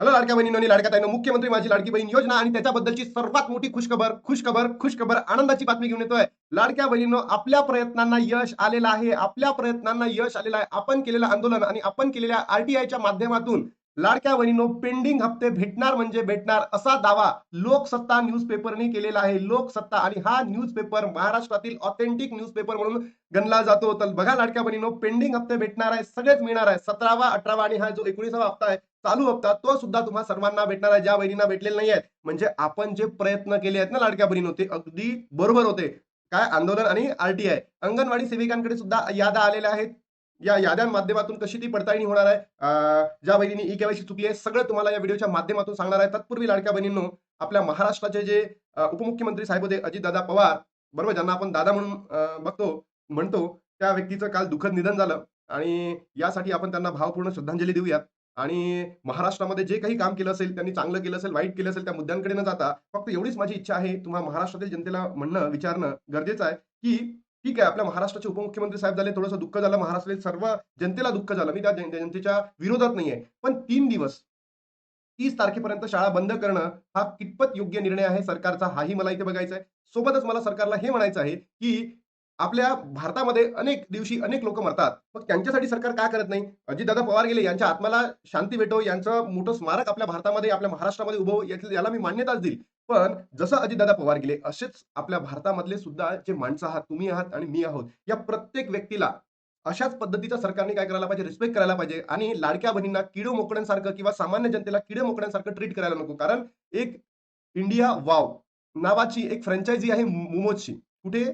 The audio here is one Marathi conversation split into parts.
हॅलो लाडक्या बहिणींनो आणि लाडक्या ताईंनो, मुख्यमंत्री माझी लाडकी बहीण योजना आणि त्याच्याबद्दलची सर्वात मोठी खुशखबर, आनंदाची बातमी घेऊन येतोय. लाडक्या बहिणींनो, आपल्या प्रयत्नांना यश आलेलं आहे. आपल्या प्रयत्नांना यश आलेलं आहे. आपण केलेलं आंदोलन आणि आपण केलेल्या आरटीआयच्या माध्यमातून लाडक्या बहिणींनो, पेंडिंग हप्ते भेटणार म्हणजे भेटणार असा दावा लोकसत्ता न्यूजपेपरने केलेला आहे. लोकसत्ता आणि हा न्यूजपेपर महाराष्ट्रातील ऑथेंटिक न्यूजपेपर म्हणून गणला जातो. तर बघा लाडक्या बहिणींनो, पेंडिंग हप्ते भेटणार आहे, सगळेच मिळणार आहे. 17वा, 18वा आणि हा जो 19वा हप्ता आहे, चालू हप्ता, तो सुद्धा तुम्हा सर्वांना भेटणार आहे, ज्या बहिणींना भेटलेले नाही आहेत. म्हणजे आपण जे प्रयत्न केले आहेत ना लाडक्या बहिणींनो, ते अगदी बरोबर होते. काय आंदोलन आणि आरटीआय, अंगणवाडी सेविकांकडे सुद्धा याद्या आलेल्या आहेत. या याद्या माध्यमातून कशी ती पडताळणी होणार आहे, ज्या बहिणींनी ई केवायसी चुकली आहे, सगळं तुम्हाला या व्हिडिओच्या माध्यमातून सांगणार आहे. तत्पूर्वी लाडक्या बहिणींनो, आपल्या महाराष्ट्राचे जे उपमुख्यमंत्री साहेब होते अजितदादा पवार, बरोबर, ज्यांना आपण दादा म्हणून म्हणतो, त्या व्यक्तीचं काल दुःखद निधन झालं आणि यासाठी आपण त्यांना भावपूर्ण श्रद्धांजली देऊयात. आणि महाराष्ट्रामध्ये जे काही काम केलं असेल, त्यांनी चांगलं केलं असेल, वाईट केलं असेल, त्या मुद्द्यांकडे न जाता फक्त एवढीच माझी इच्छा आहे, तुम्हाला महाराष्ट्रातील जनतेला म्हणणं, विचारणं गरजेचं आहे, की ठीक आहे, आपल्या महाराष्ट्राचे उपमुख्यमंत्री साहेब झाले, थोडंसं दुःख झालं, महाराष्ट्रातील सर्व जनतेला दुःख झालं. मी त्या जनतेच्या विरोधात नाहीये. पण 3 दिवस 30 तारखेपर्यंत शाळा बंद करणं हा कितपत योग्य निर्णय आहे सरकारचा, हाही मला इथे बघायचा आहे. सोबतच मला सरकारला हे म्हणायचं आहे, की आपल्या भारतामध्ये अनेक दिवशी अनेक लोक मरतात. मग त्यांच्यासाठी सरकार का करत नाही? अजितदादा पवार गेले, यांच्या आत्म्याला शांती भेटो, यांचं मोठं स्मारक आपल्या भारतामध्ये, आपल्या महाराष्ट्रामध्ये उभं हो, याला मी मान्यताच देईल. पण जसं अजितदादा पवार गेले, असेच आपल्या भारतामधले सुद्धा जे माणसं आहात, तुम्ही आहात आणि मी आहोत, या प्रत्येक व्यक्तीला अशाच पद्धतीचा सरकारने काय करायला पाहिजे, रिस्पेक्ट करायला पाहिजे आणि लाडक्या बहिणींना किडो मोकड्यांसारखं किंवा सामान्य जनतेला किडे मोकड्यांसारखं ट्रीट करायला नको. कारण एक इंडिया वाव नावाची एक फ्रँचायझी आहे मोमोजची. कुठे?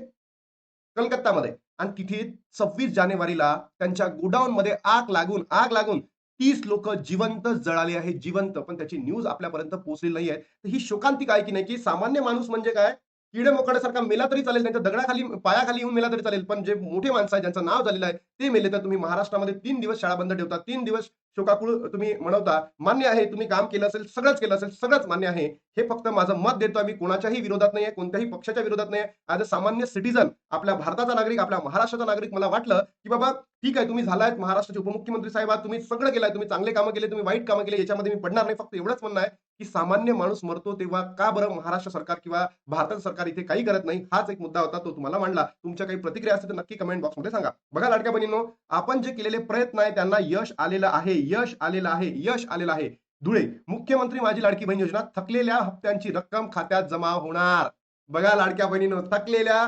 कलकत्तामध्ये. आणि तिथे 26 जानेवारीला त्यांच्या गोडाऊनमध्ये आग लागून 30 लोक जिवंत जळाले आहेत, जिवंत. पण त्याची न्यूज आपल्यापर्यंत पोहोचलेली नाही आहे. तर ही शोकांतिका आहे की नाही, की सामान्य माणूस म्हणजे काय, किडे मोकाड्यासारखा मेला तरी चालेल, त्यांच्या दगडाखाली पायाखाली येऊन मेला तरी चालेल, पण जे मोठे माणसं आहेत, ज्यांचं नाव झालेलं आहे, ते मेले तर तुम्ही महाराष्ट्रामध्ये 3 दिवस शाळा बंद ठेवता, 3 दिवस शोकाकुळ तुम्ही मनवता. मान्य आहे, तुम्ही काम केलं असेल, सगळंच केलं असेल, सगळंच मान्य आहे. हे फक्त माझं मत देतोय मी, कोणाच्याही विरोधात नाहीये, कोणत्याही पक्षाच्या विरोधात नाहीये. ॲज अ सामान्य सिटिझन, आपल्या भारताचा नागरिक, आपल्या महाराष्ट्राचा नागरिक, मला वाटलं की बाबा ठीक आहे, तुम्ही झालायत महाराष्ट्राचे उपमुख्यमंत्री साहेब आहात, तुम्ही सगळं केलंय, तुम्ही चांगले कामं केले, तुम्ही वाईट कामं केले, याच्यामध्ये मी पडणार नाही. फक्त एवढंच म्हणणं आहे, की सामान्य माणूस मरतो तेव्हा का बरं महाराष्ट्र सरकार किंवा भारताचं सरकार इथे काही करत नाही? हाच एक मुद्दा होता, तो तुम्हाला मांडला. तुमच्या काही प्रतिक्रिया असतील तर नक्की कमेंट बॉक्समध्ये सांगा. बघा लाडक्या बहिणींनो, आपण जे केलेले प्रयत्न आहे त्यांना यश आलेलं आहे, यश आलेलं आहे, यश आलेलं आहे. धुळे, मुख्यमंत्री माझी लाडकी बहीण योजना, थकलेल्या हप्त्यांची रक्कम खात्यात जमा होणार. बघा लाडक्या बहिणींनो, थकलेल्या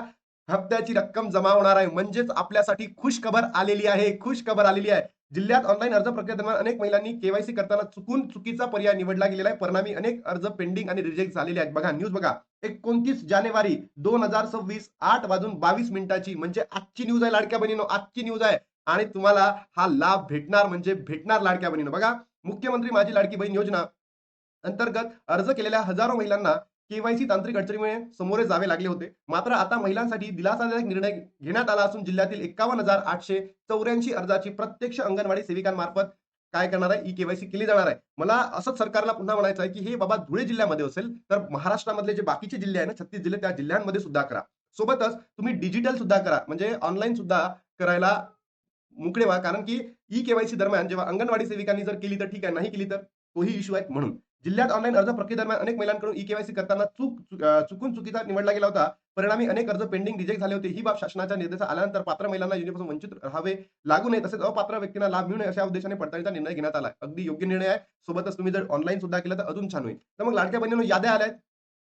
हप्त्याची रक्कम जमा होणार आहे. म्हणजेच आपल्यासाठी खुश खबर आलेली आहे, खुश खबर आलेली आहे. जिल्ह्यात ऑनलाईन अर्ज प्रक्रियेदरम्यान अनेक महिलांनी केवायसी करताना चुकून चुकीचा पर्याय निवडला गेलेला आहे. परिणामी अनेक अर्ज पेंडिंग आणि रिजेक्ट झालेले आहेत. बघा न्यूज बघा. 29 जानेवारी 2026, 8:22 म्हणजे आजची न्यूज आहे लाडक्या बहिणींनो, आजची न्यूज आहे. आणि तुम्हाला हा लाभ भेटणार म्हणजे भेटणार लाडक्या बहिणींनो. बघा, मुख्यमंत्री माझी लाडकी बहीण योजना अंतर्गत अर्ज केलेल्या हजारो महिलांना केवायसी तांत्रिक अडचणीमुळे सामोरे जावे लागले होते. मात्र आता महिलांसाठी दिलासादायक निर्णय घेण्यात आला असून जिल्ह्यातील 51,884 अर्जाची प्रत्यक्ष अंगणवाडी सेविकांमार्फत काय करणार आहे, ई केवायसी केली जाणार आहे. मला असंच सरकारला पुन्हा म्हणायचं आहे, की हे बाबा धुळे जिल्ह्यामध्ये असेल तर महाराष्ट्रामधले जे बाकीचे जिल्हे आहे ना, 36 जिल्हे, त्या जिल्ह्यांमध्ये सुद्धा करा. सोबतच तुम्ही डिजिटल सुद्धा करा, म्हणजे ऑनलाईन सुद्धा करायला मोकळे व्हा. कारण की ई केवायसी दरम्यान जेव्हा अंगणवाडी सेविकांनी जर केली तर ठीक आहे, नाही केली तर तोही इश्यू आहे. म्हणून जिल्ह्यात ऑनलाईन अर्ज प्रक्रियेदरम्यान अनेक महिलांकडून ई केवायसी करताना चुकून चुकीचा निवडला गेला होता. परिणामी अनेक अर्ज पेंडिंग रिजेक्ट झाले होते. ही बाब शासनाच्या निर्देशात आल्यानंतर पात्र महिलांना योजनेपासून वंचित राहावे लागू नये, तसेच अपात्र व्यक्तींना लाभ मिळू नये अशा उद्देशाने पडताळणीचा निर्णय घेण्यात आला. अगदी योग्य निर्णय आहे. सोबतच तुम्ही जर ऑनलाईन सुद्धा केलं तर अजून छान होईल. तर मग लाडक्या बहिणींनो,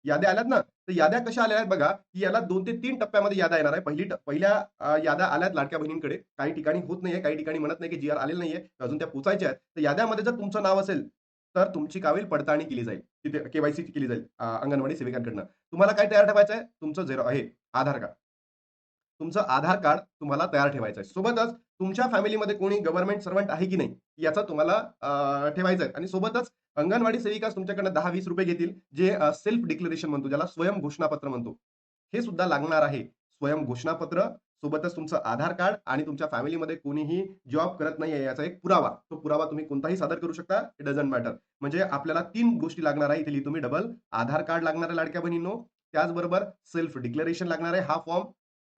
याद्या आल्यात ना, तर याद्या कशा आल्या आहेत बघा, की याला 2 ते 3 टप्प्यामध्ये याद्या येणार आहे. पहिल्या याद्या आल्यात लाडक्या बहिणींकडे. काही ठिकाणी होत नाहीये, काही ठिकाणी म्हणत नाही, की जी आर आलेलं नाहीये. अजून त्या पोहोचायच्या आहेत. तर याद्यामध्ये जर तुमचं नाव असेल, तर तुमची काय होईल, पडताळणी केली जाईल. तिथे केवायसी केली जाईल अंगणवाडी सेविकांकडनं. तुम्हाला काय तयार ठेवायचं आहे? तुमचं आधार कार्ड. तुमचं आधार कार्ड तुम्हाला तयार ठेवायचं आहे. सोबतच तुमच्या फॅमिलीमध्ये कोणी गव्हर्नमेंट सर्व्हंट आहे की नाही, याचा तुम्हाला ठेवायचं आहे. आणि सोबतच अंगणवाडी सेविका तुमच्याकडनं ₹10-20 घेतील, जे सेल्फ डिक्लेरेशन म्हणतो, ज्याला स्वयं घोषणापत्र म्हणतो. हे सुद्धा लागणार आहे. स्वयं घोषणापत्र, सोबतच तुमचं आधार कार्ड आणि तुमच्या फॅमिलीमध्ये कोणीही जॉब करत नाहीये याचा एक पुरावा. तो पुरावा तुम्ही कोणताही सादर करू शकता. It doesn't matter. म्हणजे आपल्याला 3 गोष्टी लागणार आहे. इथे लिहितो मी डबल. आधार कार्ड लागणार आहे लाडक्या बहिणींनो. त्याचबरोबर सेल्फ डिक्लेरेशन लागणार आहे. हा फॉर्म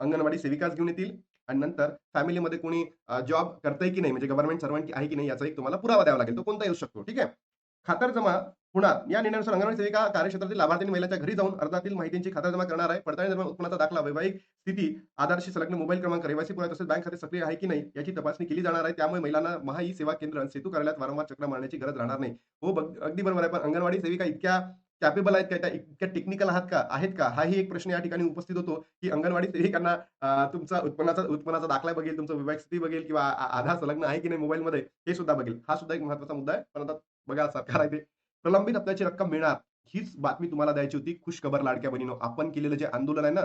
अंगणवाडी सेविकाच घेऊन येतील. आणि नंतर फॅमिलीमध्ये कोणी जॉब करतंय की नाही, म्हणजे गव्हर्नमेंट सर्व्हंट आहे की नाही, याचा एक तुम्हाला पुरावा द्यावा लागेल. तो कोणता येऊ शकतो. ठीक आहे. खातरजमा होणार. या निर्णयानुसार अंगणवाडी सेविका कार्यक्षेत्रातील लाभार्थी महिलांच्या घरी जाऊन अर्जातील माहितीची खातरजमा करणार आहे. पडताळणी दरम्यान उत्पन्नाचा दाखला, वैवाहिक स्थिती, आधारशी संलग्न मोबाईल क्रमांक, रहिवासी पुरावा तसेच बँक खाते सक्रिय आहे की नाही याची तपासणी केली जाणार आहे. त्यामुळे महिलांना महा ई सेवा केंद्र आणि सेतू कार्यालयात वारंवार चक्र मारण्याची गरज राहणार नाही. हो, अगदी बरोबर आहे. पण अंगणवाडी सेविका इतक्या कॅपेबल आहेत का? त्या इतक्या टेक्निकल आहेत का? हाही एक प्रश्न या ठिकाणी उपस्थित होतो, की अंगणवाडी सेविकांना तुमचा उत्पन्नाचा दाखला बघेल, तुमचं वैवाहिक स्थिती बघेल किंवा आधार संलग्न आहे की नाही मोबाईलमध्ये हे सुद्धा बघेल. हा सुद्धा एक महत्त्वाचा मुद्दा आहे. पण आता बघा सरकार आहे ते प्रलंबित हप्त्याची रक्कम मिळणार. हीच बातमी तुम्हाला द्यायची होती. खुशखबर लाडक्या बहिणीनो. आपण केलेलं जे आंदोलन आहे ना,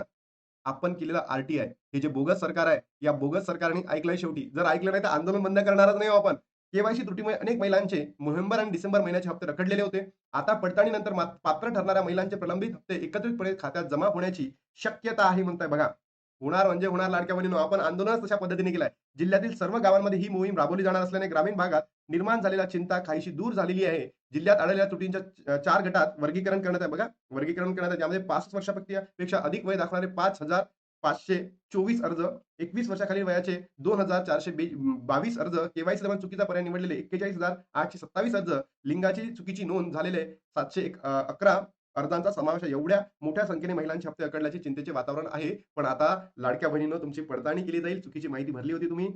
आपण केलेलं आर-टी-आय हे जे बोगस सरकार आहे, या बोगस सरकारने ऐकलंय शेवटी. जर ऐकलं नाही तर आंदोलन बंद करणारच नाही हो आपण. के त्रुटीमुळे अनेक महिलांचे नोव्हेंबर आणि डिसेंबर महिन्याचे हप्ते रखडलेले होते. आता पडताळणीनंतर पात्र ठरणाऱ्या महिलांचे प्रलंबित हप्ते एकत्रितपणे खात्यात जमा होण्याची शक्यता आहे म्हणताय बघा. होणार म्हणजे होणार लाडक्या बहिणीनो. आपण आंदोलनच तशा पद्धतीने केलंय. जिल्ह्यातील सर्व गावांमध्ये ही मोहीम राबवली जाणार असल्याने ग्रामीण भागात निर्माण झालेल्या चिंता काहीशी दूर झालेली आहे. जिल्ह्यात आढळलेल्या त्रुटींच्या 4 गटात वर्गीकरण करण्यात आहे बघा. वर्गीकरण करण्यात आहे. त्यामध्ये 65 वर्षापेक्षा अधिक वय दाखवणारे 5,524 अर्ज, 21 वर्षाखालील वयाचे 2,422 अर्ज, केवायसी दरम्यान चुकीचा पर्याय निवडलेले 41,827 अर्ज, लिंगाची चुकीची नोंद झालेले 711 अर्जांचा समावेश आहे. एवढ्या मोठ्या संख्येने महिलांचे हप्ते अकडल्याचे चिंतेचे वातावरण आहे. पण आता लाडक्या बहिणींनो तुमची पडताळणी केली जाईल. चुकीची माहिती भरली होती तुम्ही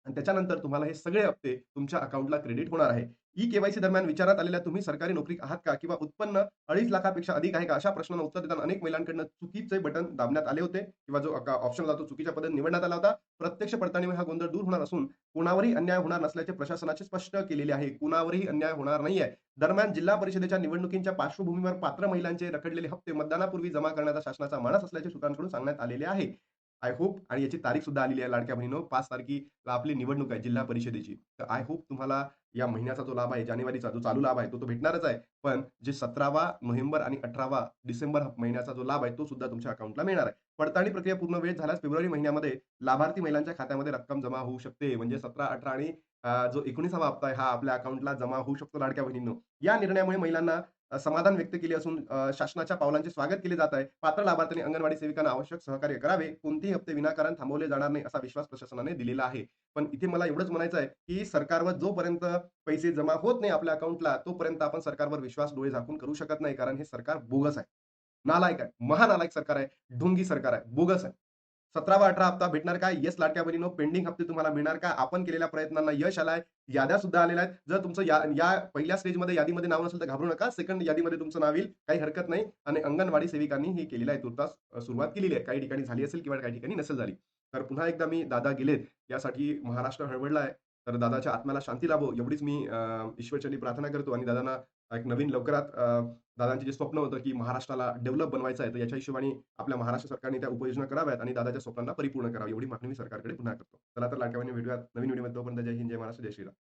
आणि त्याच्यानंतर तुम्हाला हे सगळे हप्ते तुमच्या अकाउंटला क्रेडिट होणार आहे. ई-केवायसी दरम्यान विचारण्यात आलेल्या तुम्ही सरकारी नोकरीत आहात का? किंवा उत्पन्न 2.5 लाखापेक्षा अधिक आहे का? अशा प्रश्नांना उत्तर देताना अनेक महिलांकडून चुकीचे बटन दाबण्यात आले होते किंवा जो ऑप्शन होता तो चुकीच्या पद्धतीने निवडण्यात आला होता. प्रत्यक्ष पडताळणीमुळे हा गोंधळ दूर होणार असून कोणावरही अन्याय होणार नसल्याचे प्रशासनाचे स्पष्ट केलेले आहे. कुणावरही अन्याय होणार नाहीये. दरम्यान जिल्हा परिषदेच्या निवडणुकीच्या पार्श्वभूमीवर पात्र महिलांचे रखडलेले हप्ते मतदानापूर्वी जमा करण्याचा शासनाचा मानस असल्याचे सूत्रांकडून सांगण्यात आलेले आहे. आय होप आणि याची तारीख सुद्धा आलेली आहे लाडक्या बहिणीनो 5 तारखेला आपली निवडणूक आहे जिल्हा परिषदेची. तर आय होप तुम्हाला या महिन्याचा जो लाभ आहे जानेवारीचा जो चालू लाभ आहे तो भेटणारच आहे. पण जे 17वा नोव्हेंबर आणि 18वा डिसेंबर महिन्याचा जो लाभ आहे तो सुद्धा तुमच्या अकाउंटला मिळणार आहे. पडताळणी प्रक्रिया पूर्ण वेळ झाल्यास फेब्रुवारी महिन्यामध्ये लाभार्थी महिलांच्या खात्यामध्ये रक्कम जमा होऊ शकते. म्हणजे 17, 18 आणि जो 19वा हप्ता आहे हा आपल्या अकाउंटला जमा होऊ शकतो लाडक्या बहिणींनो. या निर्णयामुळे महिलांना समाधान व्यक्त केले असून शासनाच्या पावलांचे स्वागत केले जात आहे. पात्र लाभार्थ्यांनी अंगणवाडी सेविकांना आवश्यक सहकार्य करावे. कोणतेही हप्ते विनाकारण थांबवले जाणार नाही असा विश्वास प्रशासनाने दिलेला आहे. पण इथे मला एवढंच म्हणायचं आहे, की सरकारवर जोपर्यंत पैसे जमा होत नाही आपल्या अकाउंटला, तोपर्यंत आपण सरकारवर विश्वास डोळे झाकून करू शकत नाही. कारण हे सरकार बोगस आहे. नालायक आहे. महानालायक सरकार आहे. ढोंगी सरकार आहे. बोगस आहे. 17वा 18 हप्ता भेटणार का? येस लाडक्या बहिणीनो, पेंडिंग हप्ते तुम्हाला मिळणार का? आपण केलेल्या प्रयत्नांना यश आलंय. याद्या सुद्धा आलेल्या आहेत. जर तुमचं या पहिल्या स्टेजमध्ये यादीमध्ये नाव नसेल तर घाबरू नका. सेकंड यादीमध्ये तुमचं नाव येईल. काही हरकत नाही. आणि अंगणवाडी सेविकांनी हे केलेलं आहे. तुर्तास सुरुवात केलेली आहे. काही ठिकाणी झाली असेल किंवा काही ठिकाणी नसेल झाली. तर पुन्हा एकदा मी दादा गेलेत यासाठी महाराष्ट्र हळवळला आहे. तर दादाच्या आत्म्याला शांती लाभो एवढीच मी ईश्वरचरणी प्रार्थना करतो आणि दादांना एक नवीन लवकरात दादांचे जे स्वप्न होतं, की महाराष्ट्राला डेव्हलप बनवायचं आहे, तर याच्या हिशोबाने आपल्या महाराष्ट्र सरकारने त्या उपाययोजना कराव्यात आणि दादाच्या स्वप्नांना परिपूर्ण करावं एवढी मागणी मी सरकारकडे पुन्हा करतो. चला तर लाडक्या बहिणी भेटूयात नवीन व्हिडिओमध्ये. तोपर्यंत जय हिंद, जय महाराष्ट्र, जय श्रीराम.